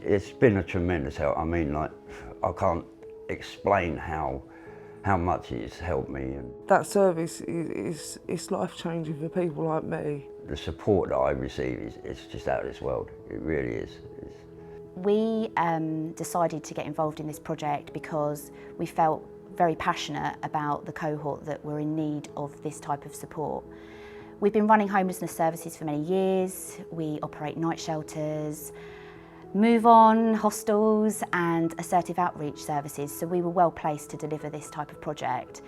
It's been a tremendous help. I mean, like, I can't explain how much it's helped me. And that service is life-changing for people like me. the support that I receive is just out of this world. It really is. We decided to get involved in this project because we felt very passionate about the cohort that were in need of this type of support. We've been running homelessness services for many years. We operate night shelters, move-on, hostels and assertive outreach services, so we were well placed to deliver this type of project.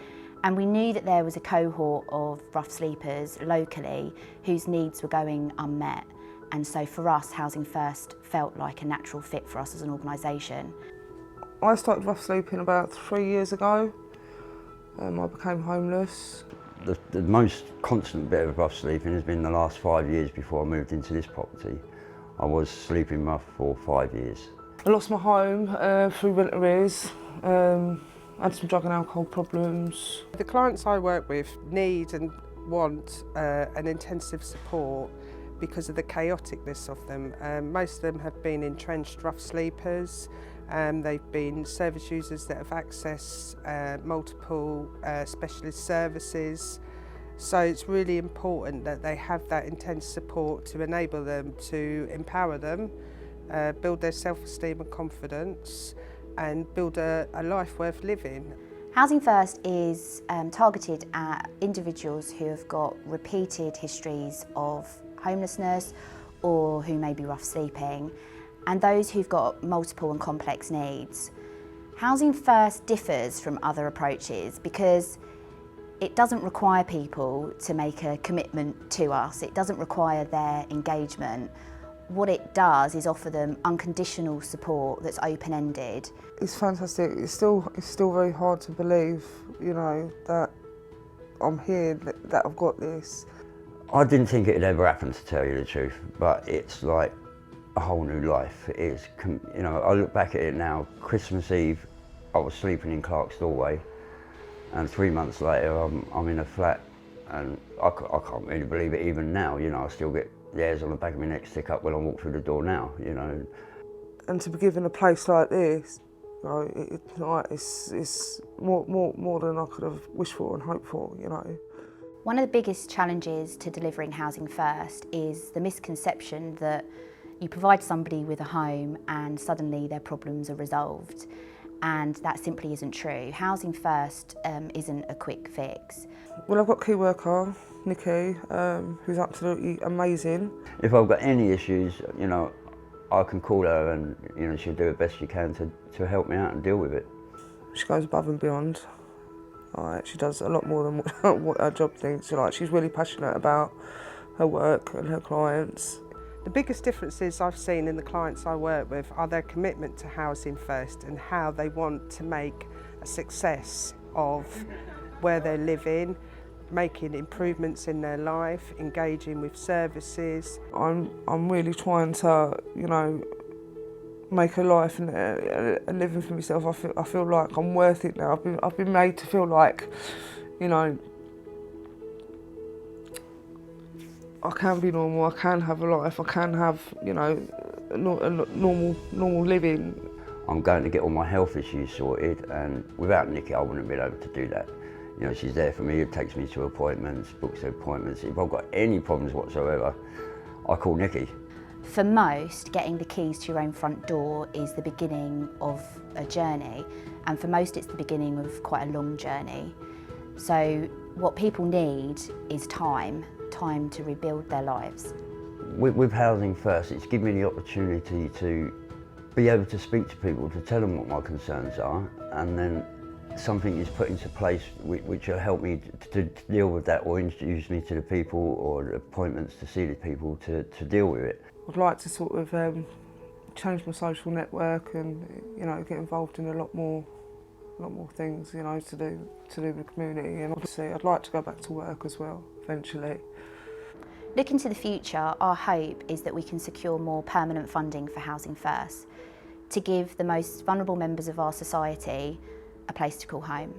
And we knew that there was a cohort of rough sleepers locally whose needs were going unmet. And so for us, Housing First felt like a natural fit for us as an organisation. I started rough sleeping about 3 years ago. I became homeless. The most constant bit of rough sleeping has been the last 5 years before I moved into this property. I was sleeping rough for 5 years. I lost my home through rent arrears. I had some drug and alcohol problems. The clients I work with need and want an intensive support because of the chaoticness of them. Most of them have been entrenched rough sleepers. They've been service users that have accessed multiple specialist services. So it's really important that they have that intense support to enable them, to empower them, build their self-esteem and confidence, and build a life worth living. Housing First is targeted at individuals who have got repeated histories of homelessness or who may be rough sleeping, and those who've got multiple and complex needs. Housing First differs from other approaches because it doesn't require people to make a commitment to us. It doesn't require their engagement. What it does is offer them unconditional support that's open-ended. It's fantastic. It's still very hard to believe, you know, that I'm here, that I've got this. I didn't think it'd ever happen, to tell you the truth, but it's like a whole new life. It's, you know, I look back at it now. Christmas Eve, I was sleeping in Clark's doorway, and 3 months later, I'm in a flat, and I can't really believe it even now. You know, I still get the hairs on the back of my neck stick up when I walk through the door now. You know, and to be given a place like this, you know, it's more than I could have wished for and hoped for. You know. One of the biggest challenges to delivering Housing First is the misconception that you provide somebody with a home and suddenly their problems are resolved. And that simply isn't true. Housing First isn't a quick fix. Well, I've got key worker, Nikki, who's absolutely amazing. If I've got any issues, you know, I can call her and, you know, she'll do the best she can to help me out and deal with it. She goes above and beyond. She does a lot more than what her job thinks. She's really passionate about her work and her clients. The biggest differences I've seen in the clients I work with are their commitment to Housing First and how they want to make a success of where they're living, making improvements in their life, engaging with services. I'm really trying to, you know, make a life and a living for myself. I feel like I'm worth it now. I've been made to feel like, you know, I can be normal, I can have a life, I can have, you know, a normal living. I'm going to get all my health issues sorted, and without Nikki I wouldn't have been able to do that. You know, she's there for me, it takes me to appointments, books appointments. If I've got any problems whatsoever, I call Nikki. For most, getting the keys to your own front door is the beginning of a journey, and for most it's the beginning of quite a long journey. So what people need is time to rebuild their lives. With Housing First, it's given me the opportunity to be able to speak to people, to tell them what my concerns are, and then something is put into place which will help me to deal with that, or introduce me to the people or the appointments to see the people to deal with it. I'd like to sort of change my social network and, you know, get involved in a lot more things, you know, to do with the community. And obviously I'd like to go back to work as well, eventually. Looking to the future, our hope is that we can secure more permanent funding for Housing First to give the most vulnerable members of our society a place to call home.